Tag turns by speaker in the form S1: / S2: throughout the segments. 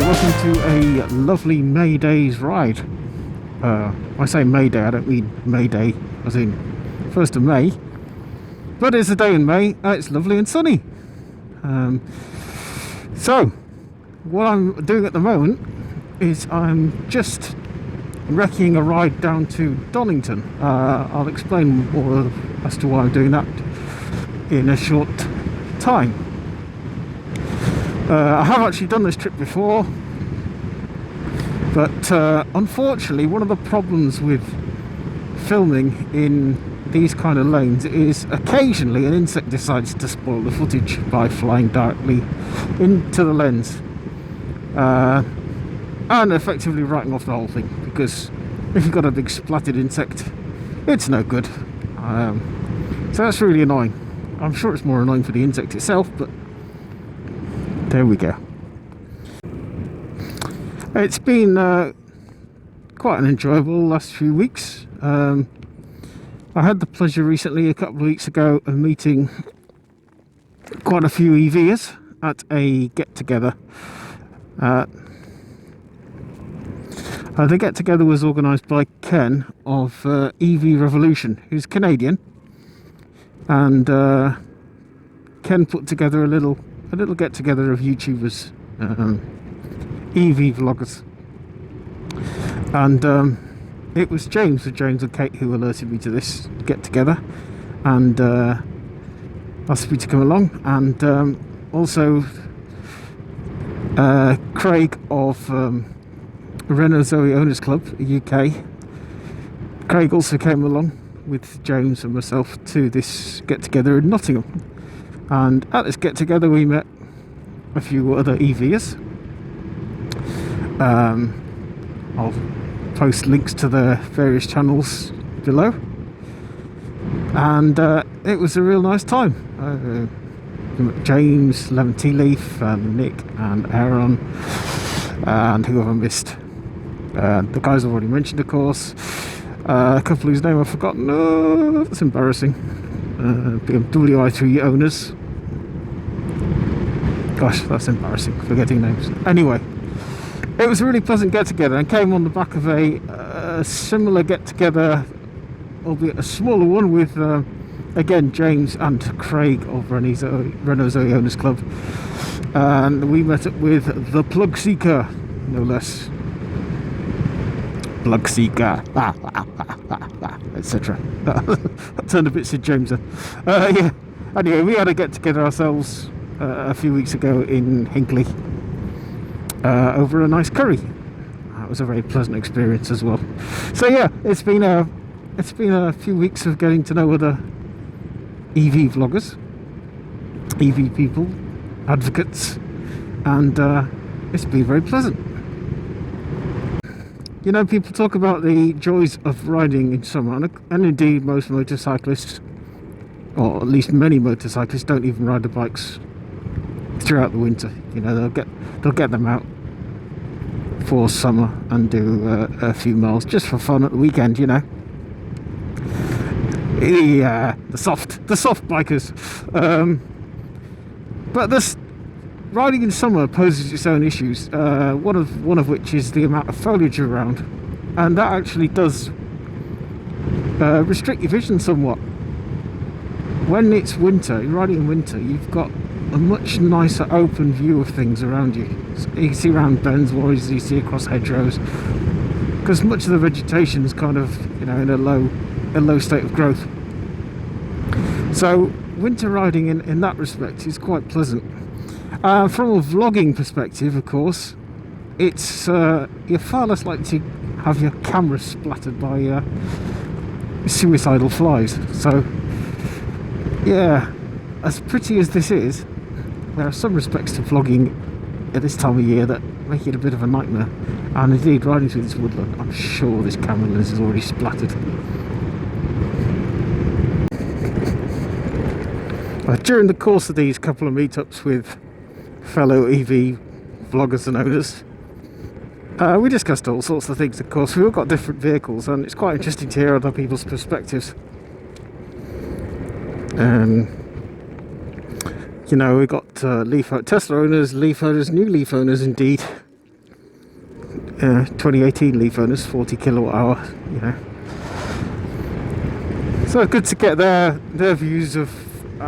S1: welcome to a lovely May Day's ride. I say May Day, I don't mean May Day as in 1st of May, but it's a day in May, it's lovely and sunny. So, what I'm doing at the moment is I'm just wrecking a ride down to Donington. I'll explain more as to why I'm doing that in a short time. I have actually done this trip before, but unfortunately one of the problems with filming in these kind of lanes is occasionally an insect decides to spoil the footage by flying directly into the lens and effectively writing off the whole thing, because if you've got a big splattered insect, it's no good. So that's really annoying. I'm sure it's more annoying for the insect itself, but there we go. It's been quite an enjoyable last few weeks. I had the pleasure recently, a couple of weeks ago, of meeting quite a few EVers at a get-together. The get-together was organised by Ken of EV Revolution, who's Canadian, and Ken put together a little get-together of YouTubers, EV vloggers, and it was James and Kate who alerted me to this get-together and asked me to come along, and also Craig of Renault Zoe Owners Club UK. Craig also came along with James and myself to this get-together in Nottingham, and at this get-together we met a few other EVers. I'll post links to their various channels below, and it was a real nice time. James, Lemon Tea Leaf, and Nick and Aaron, and who have I missed? The guys I've already mentioned, of course. A couple whose name I've forgotten. Oh, that's embarrassing. BMW i3 owners. Gosh, that's embarrassing, forgetting names. Anyway, it was a really pleasant get-together, and came on the back of a similar get-together, albeit a smaller one, with again James and Craig of Renault Zoe Owners Club, and we met up with the Plug Seeker, no less. Plug Seeker, etc. I turned a bit Sid James there. Yeah. Anyway, we had a get-together ourselves a few weeks ago in Hinckley, over a nice curry. That was a very pleasant experience as well. So yeah, it's been a few weeks of getting to know other EV vloggers, EV people, advocates, and it's been very pleasant. You know, people talk about the joys of riding in summer, and indeed most motorcyclists, or at least many motorcyclists, don't even ride the bikes throughout the winter. You know, they'll get them out for summer and do a few miles just for fun at the weekend, you know. Yeah, the soft bikers. But this riding in summer poses its own issues. One of which is the amount of foliage around, and that actually does restrict your vision somewhat. When it's winter, you're riding in winter, you've got a much nicer open view of things around you. So you can see around bends more easily, you see across hedgerows, because much of the vegetation is kind of, you know, in a low state of growth. So winter riding in that respect is quite pleasant. From a vlogging perspective, of course, it's you're far less likely to have your camera splattered by suicidal flies. So yeah, as pretty as this is, there are some respects to vlogging at this time of year that make it a bit of a nightmare. And indeed, riding through this woodland, I'm sure this camera lens is already splattered. During the course of these couple of meetups with fellow EV vloggers and owners, we discussed all sorts of things. Of course, we've all got different vehicles, and it's quite interesting to hear other people's perspectives. You know, we got Tesla owners, Leaf owners, new Leaf owners indeed, 2018 Leaf owners, 40 kilowatt hour, you know. So good to get their views of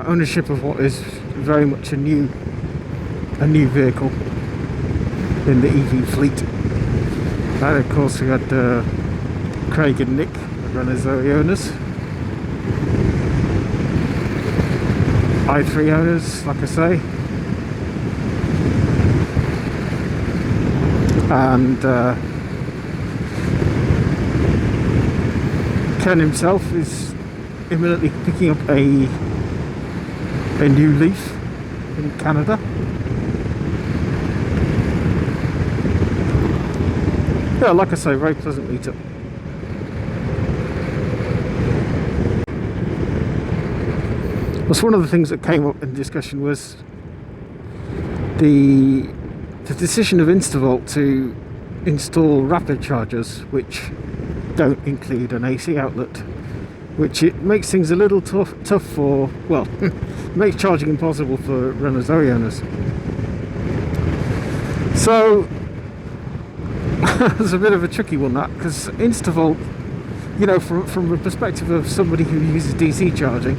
S1: ownership of what is very much a new vehicle in the EV fleet. And of course we had Craig and Nick, Renault Zoe owners, i3 owners, like I say, and Ken himself is imminently picking up a new Leaf in Canada. Yeah, like I say, very pleasant meetup. Well, one of the things that came up in discussion was the decision of Instavolt to install rapid chargers which don't include an AC outlet, which it makes things a little tough for, well, makes charging impossible for Renault Zoe owners. So it's a bit of a tricky one, that, because Instavolt, you know, from the perspective of somebody who uses DC charging,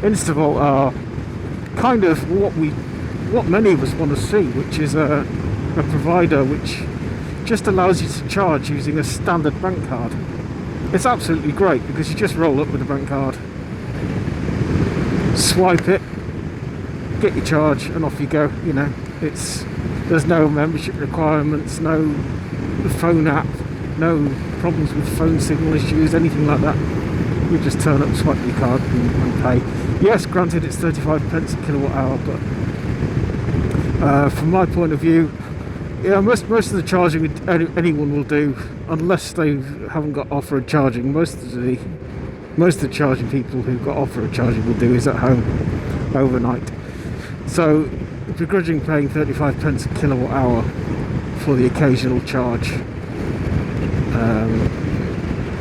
S1: Instavolt are kind of what many of us want to see, which is a provider which just allows you to charge using a standard bank card. It's absolutely great because you just roll up with a bank card, swipe it, get your charge, and off you go. You know, there's no membership requirements, no phone app, no problems with phone signal issues, anything like that. You just turn up, swipe your card, and pay. Yes, granted, it's 35 pence a kilowatt hour, but from my point of view, yeah, most of the charging anyone will do, unless they haven't got off-road charging, most of the charging people who've got off-road charging will do is at home overnight. So begrudging paying 35 pence a kilowatt hour for the occasional charge,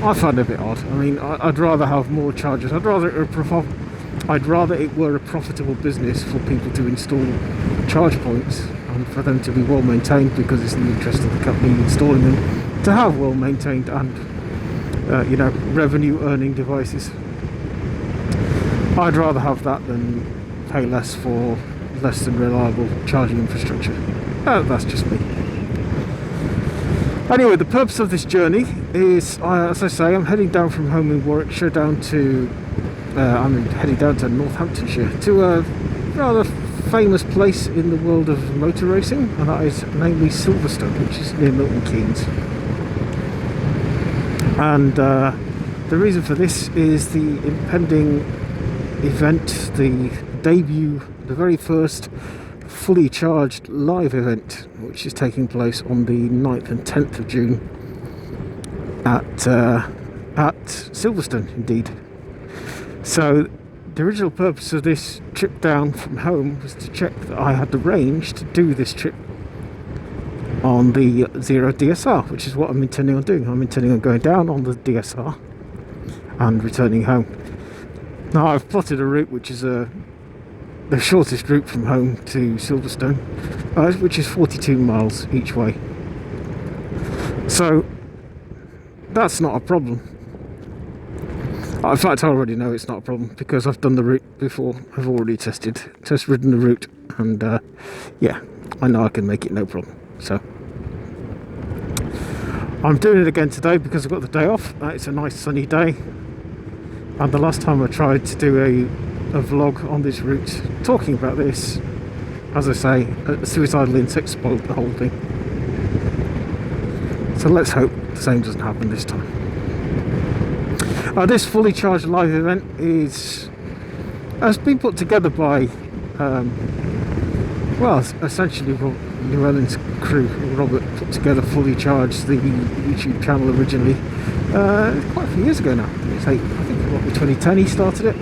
S1: I find it a bit odd. I mean, I'd rather have more chargers. I'd rather it were a profitable business for people to install charge points and for them to be well maintained, because it's in the interest of the company installing them to have well maintained and you know, revenue earning devices. I'd rather have that than pay less for less than reliable charging infrastructure. That's just me. Anyway, the purpose of this journey is, as I say, I'm heading down from home in Warwickshire I'm heading down to Northamptonshire, to a rather famous place in the world of motor racing, and that is namely Silverstone, which is near Milton Keynes. And the reason for this is the impending event, the debut, the very first fully charged live event, which is taking place on the 9th and 10th of June at Silverstone, indeed. So the original purpose of this trip down from home was to check that I had the range to do this trip on the Zero DSR, which is what I'm intending on doing. I'm intending on going down on the DSR and returning home. Now I've plotted a route which is the shortest route from home to Silverstone, which is 42 miles each way. So that's not a problem. In fact, I already know it's not a problem because I've done the route before. I've already test ridden the route, and yeah, I know I can make it no problem. So I'm doing it again today because I've got the day off. It's a nice sunny day, and the last time I tried to do a vlog on this route talking about this, as I say, a suicidal insect spoiled the whole thing. So let's hope the same doesn't happen this time. This fully charged live event has been put together by well, essentially Llewellyn's crew. Robert put together Fully Charged, the YouTube channel, originally quite a few years ago now. I think what, 2010 he started it,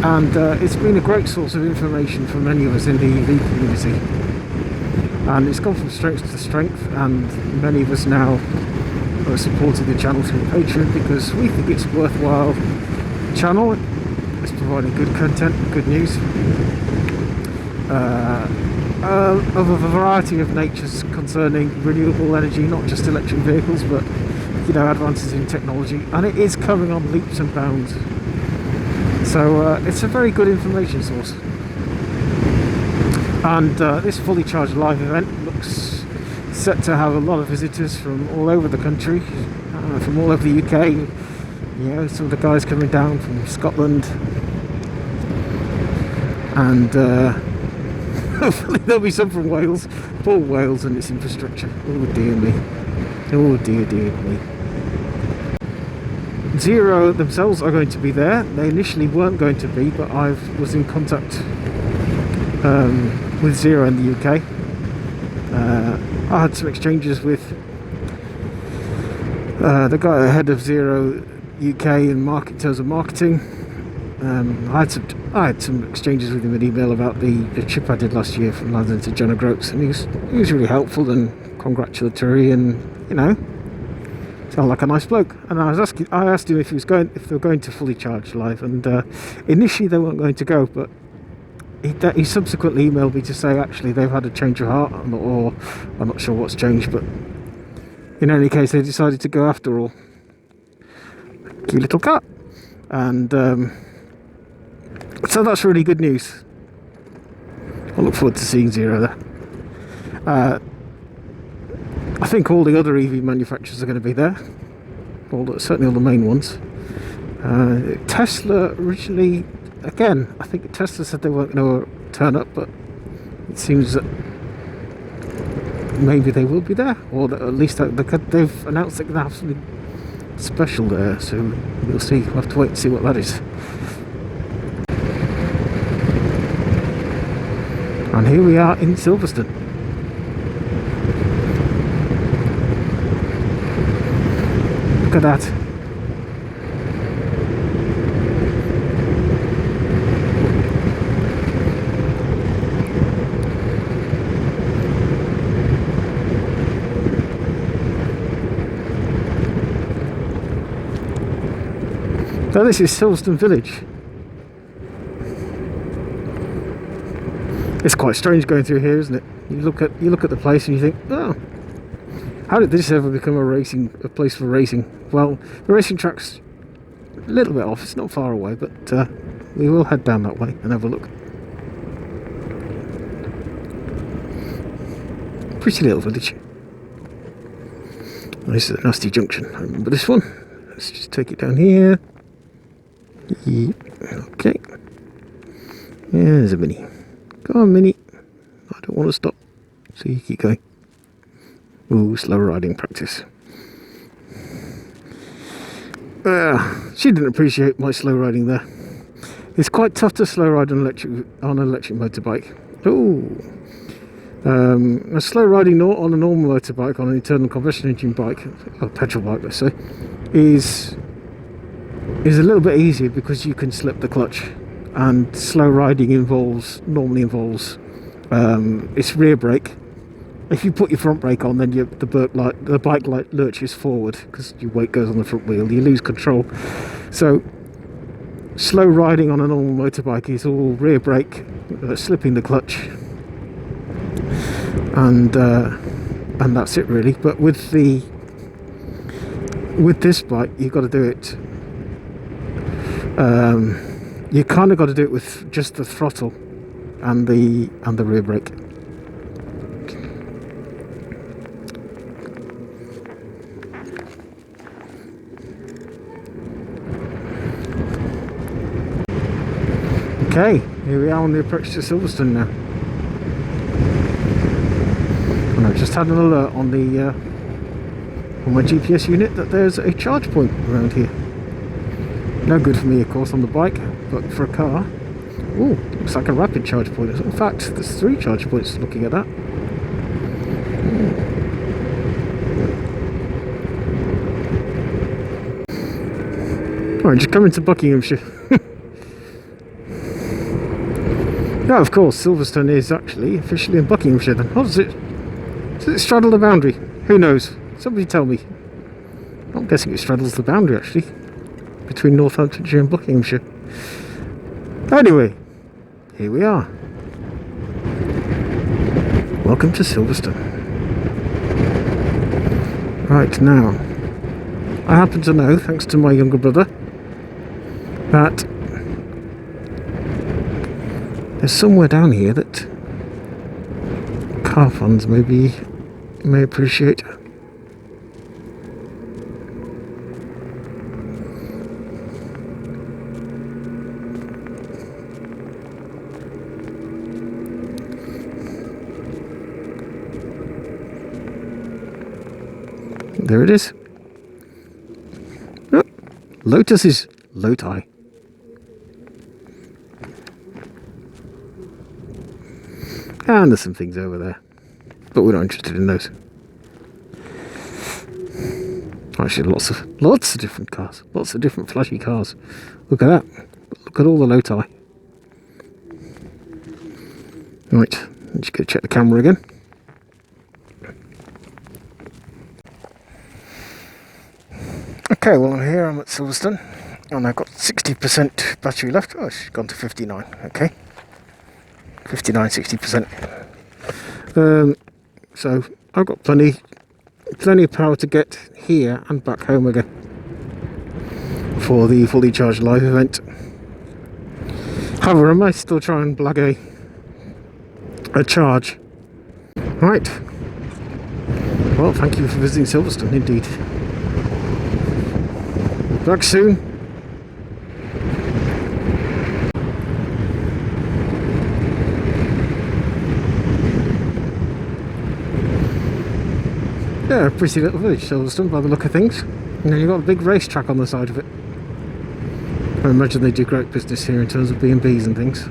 S1: and it's been a great source of information for many of us in the EV community, and it's gone from strength to strength, and many of us now are supporting the channel through Patreon because we think it's a worthwhile channel. It's providing good content, good news, of a variety of natures concerning renewable energy, not just electric vehicles, but advances in technology, and it is coming on leaps and bounds. So it's a very good information source. And this fully charged live event looks set to have a lot of visitors from all over the country, from all over the UK. Some of the guys coming down from Scotland, and hopefully there'll be some from Wales. Poor Wales and its infrastructure. Oh dear me. Oh dear me. Zero themselves are going to be there. They initially weren't going to be, but I was in contact with Zero in the UK. I had some exchanges with the guy ahead of Zero UK in terms of marketing. I had some exchanges with him in email about the trip I did last year from London to John O'Groats, and he was really helpful and congratulatory, and sounded like a nice bloke. And I asked him if they were going to fully charge live, and initially they weren't going to go, but he subsequently emailed me to say actually they've had a change of heart, or I'm not sure what's changed, but in any case they decided to go after all. Cute little cat. And so that's really good news. I look forward to seeing Zero there. I think all the other EV manufacturers are going to be there, certainly all the main ones. Tesla originally, again, I think Tesla said they weren't going to turn up, but it seems that maybe they will be there, or at least they've announced they're going to have something special there, so we'll see. We'll have to wait and see what that is. And here we are in Silverstone. Look at that. So this is Silverstone Village. It's quite strange going through here, isn't it? You look at the place and you think, oh, how did this ever become a place for racing? Well, the racing track's a little bit off. It's not far away, but we will head down that way and have a look. Pretty little village. This is a nasty junction. I remember this one. Let's just take it down here. Okay. Yeah, there's a Mini. Go on, Mini. I don't want to stop, so you keep going. Ooh, slow riding practice. She didn't appreciate my slow riding there. It's quite tough to slow ride on an electric motorbike. Ooh. A slow riding on a normal motorbike, on an internal combustion engine bike, or petrol bike, let's say, is a little bit easier because you can slip the clutch, and slow riding normally involves its rear brake. If you put your front brake on, then the bike lurches forward because your weight goes on the front wheel. You lose control. So slow riding on a normal motorbike is all rear brake, slipping the clutch, and that's it really. But with this bike, you've got to do it. You kind of got to do it with just the throttle and the rear brake. Okay, here we are on the approach to Silverstone now. And I've just had an alert on my GPS unit that there's a charge point around here. No good for me, of course, on the bike, but for a car. Ooh, looks like a rapid charge point. In fact, there's 3 charge points looking at that. Alright, just coming to Buckinghamshire. Now, of course, Silverstone is actually officially in Buckinghamshire then. Oh, does it straddle the boundary? Who knows? Somebody tell me. I'm guessing it straddles the boundary, actually, between Northamptonshire and Buckinghamshire. Anyway, here we are. Welcome to Silverstone. Right, now, I happen to know, thanks to my younger brother, that there's somewhere down here that car fans may appreciate. There it is. Oh, Lotus's Loti. And there's some things over there, but we're not interested in those. Actually, lots of different cars, lots of different flashy cars. Look at that. Look at all the Loti. Right, I'm just going to check the camera again. Okay, well, I'm at Silverstone, and I've got 60% battery left. Oh, it's gone to 59. Okay, 59, 60%. So I've got plenty of power to get here and back home again for the fully charged live event. However, I might still try and blag a charge. Right. Well, thank you for visiting Silverstone, indeed. Back soon. Yeah, pretty little village, Silverstone, by the look of things. And then you've got a big racetrack on the side of it. I imagine they do great business here in terms of B&Bs and things.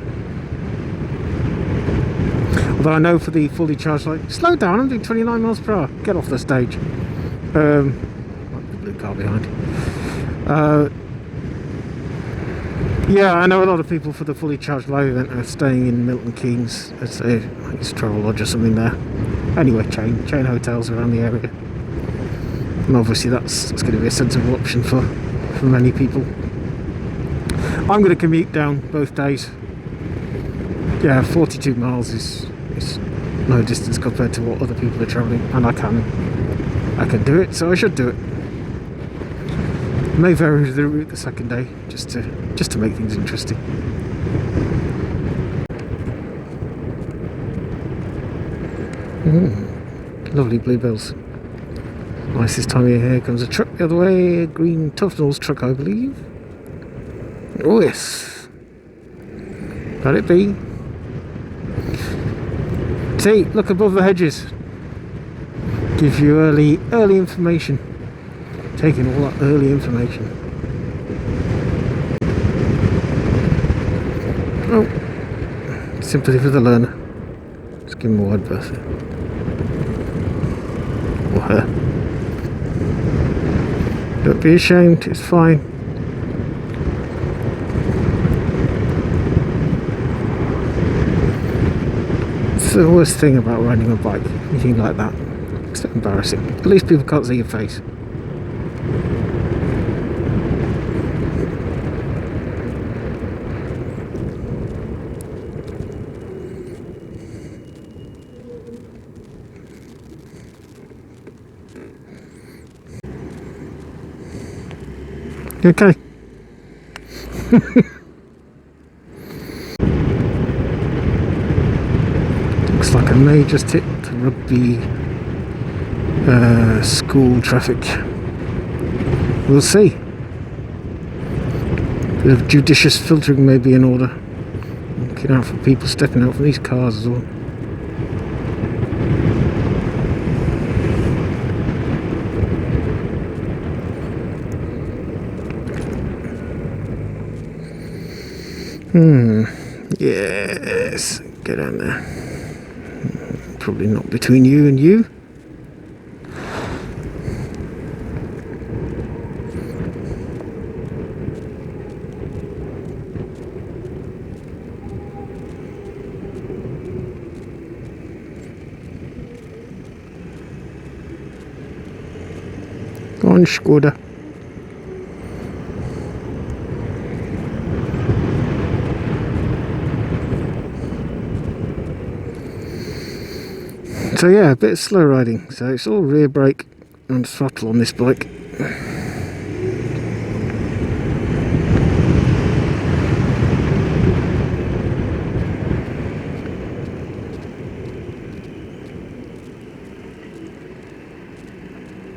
S1: Although I know for the fully charged, like, slow down, I'm doing 29 miles per hour. Get off the stage. The blue car behind. Yeah, I know a lot of people for the fully charged live event are staying in Milton Keynes. It's Travel Lodge or something there. Anyway, chain hotels around the area, and obviously that's going to be a sensible option for many people. I'm going to commute down both days. Yeah, 42 miles is no distance compared to what other people are travelling, and I can do it, so I should do it. May vary the route the second day, just to make things interesting. Lovely bluebells. Nice this time of year. Here comes a truck the other way, a green Tufnell's truck, I believe. Oh yes, let it be. See, look above the hedges. Gives you early information. Taking all that early information. Oh, sympathy for the learner. Just give him a wide berth. Or her. Don't be ashamed, it's fine. It's the worst thing about riding a bike, anything like that. It's so embarrassing. At least people can't see your face. Okay. Looks like I may just hit the rugby school traffic. We'll see. Bit of judicious filtering may be in order. Looking out for people stepping out from these cars as well. Yes, get down there. Probably not between you and you. Go on, Skoda. So yeah, a bit of slow riding. So it's all rear brake and throttle on this bike.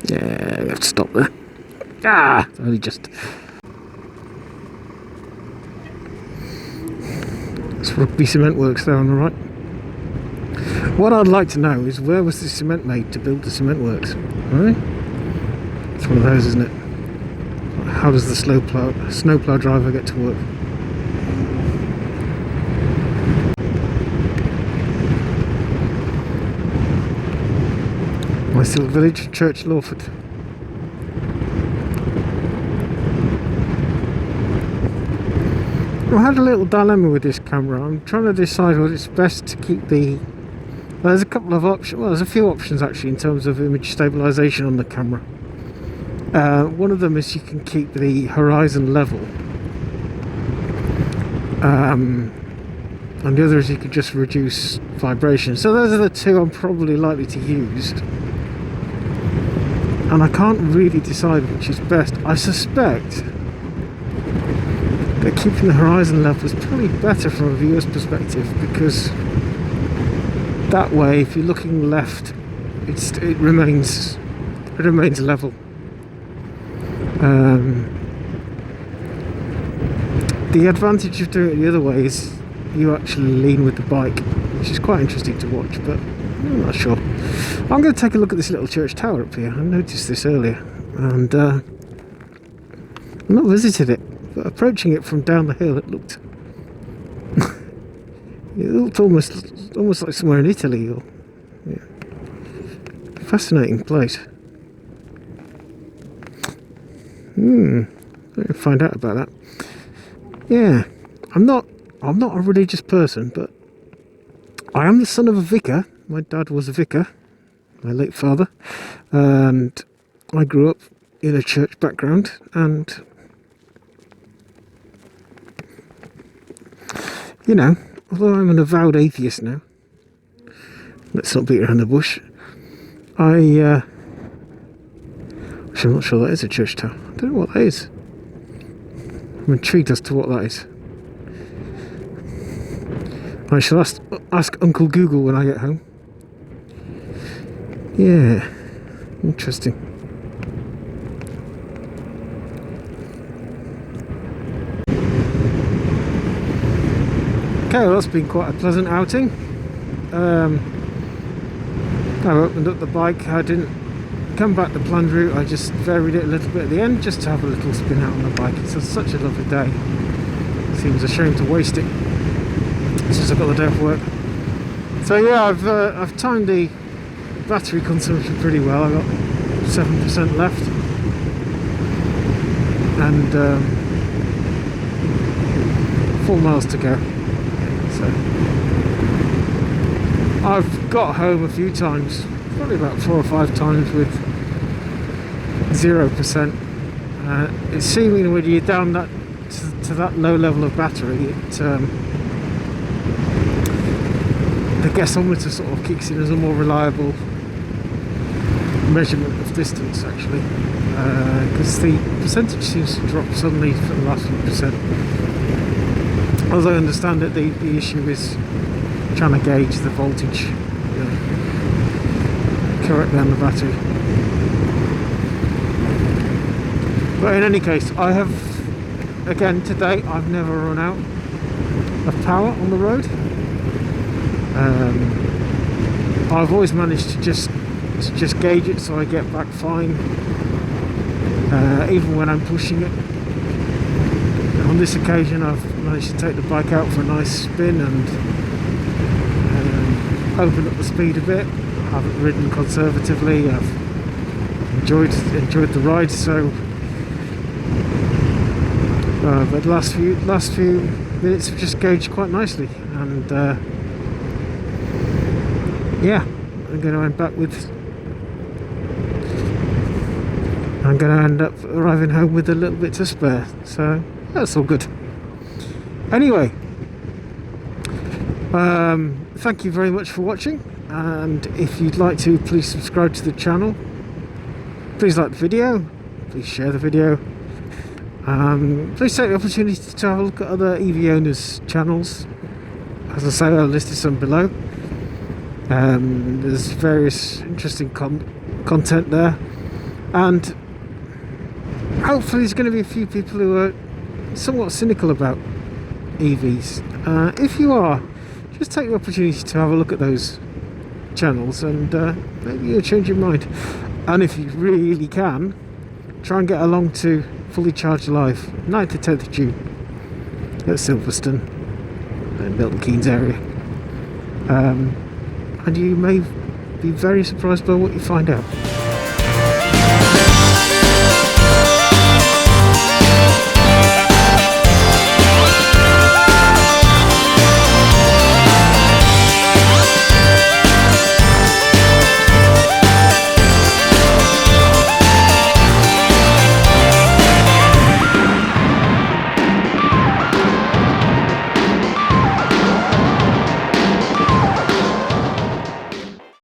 S1: Yeah, we have to stop there. Only just. It's Rugby Cement Works there on the right. What I'd like to know is, where was the cement made to build the cement works? Right? It's one of those, isn't it? How does the snowplow driver get to work? My still village, Church Lawford. I had a little dilemma with this camera. I'm trying to decide whether it's best to keep the... Well, there's a couple of options. Well, there's a few options actually in terms of image stabilization on the camera. One of them is you can keep the horizon level, and the other is you could just reduce vibration. So those are the two I'm probably likely to use, and I can't really decide which is best. I suspect that keeping the horizon level is probably better from a viewer's perspective, because that way, if you're looking left, it remains level. The advantage of doing it the other way is you actually lean with the bike, which is quite interesting to watch, but I'm not sure. I'm going to take a look at this little church tower up here. I noticed this earlier, and I've not visited it, but approaching it from down the hill, it looked almost like somewhere in Italy. Or yeah. Fascinating place. I'll find out about that. Yeah, I'm not a religious person, but I am the son of a vicar. My dad was a vicar, my late father, and I grew up in a church background, and you know, although I'm an avowed atheist now, let's not beat around the bush, actually, I'm not sure that is a church tower. I don't know what that is. I'm intrigued as to what that is. I shall ask Uncle Google when I get home. Yeah, interesting. Okay, well, that's been quite a pleasant outing. I opened up the bike. I didn't come back the planned route. I just varied it a little bit at the end, just to have a little spin out on the bike. It's such a lovely day. Seems a shame to waste it since I've got the day off work. So yeah, I've timed the battery consumption pretty well. I've got 7% left, and 4 miles to go. So I've got home a few times, probably about 4 or 5 times with 0%. It's seeming when you're down that to that low level of battery, the gasometer sort of kicks in as a more reliable measurement of distance, actually, because the percentage seems to drop suddenly for the last few percent. As I understand it, the issue is trying to gauge the voltage correctly on the battery. But in any case, I have, again today, I've never run out of power on the road. I've always managed to just gauge it so I get back fine, even when I'm pushing it. On this occasion, I've managed to take the bike out for a nice spin and open up the speed a bit. I haven't ridden conservatively. I've enjoyed the ride. So, but the last few minutes have just gauged quite nicely, and yeah, I'm going to end up arriving home with a little bit to spare. So that's all good. Anyway, thank you very much for watching. and if you'd like to, please subscribe to the channel. Please like the video, please share the video. Please take the opportunity to have a look at other EV owners' channels. As I say, I've listed some below. There's various interesting content there, and hopefully there's going to be a few people who are somewhat cynical about EVs. If you are, just take the opportunity to have a look at those channels, and maybe you'll change your mind. And if you really can, try and get along to Fully Charged Live, 9th to 10th of June at Silverstone in Milton Keynes area. And you may be very surprised by what you find out.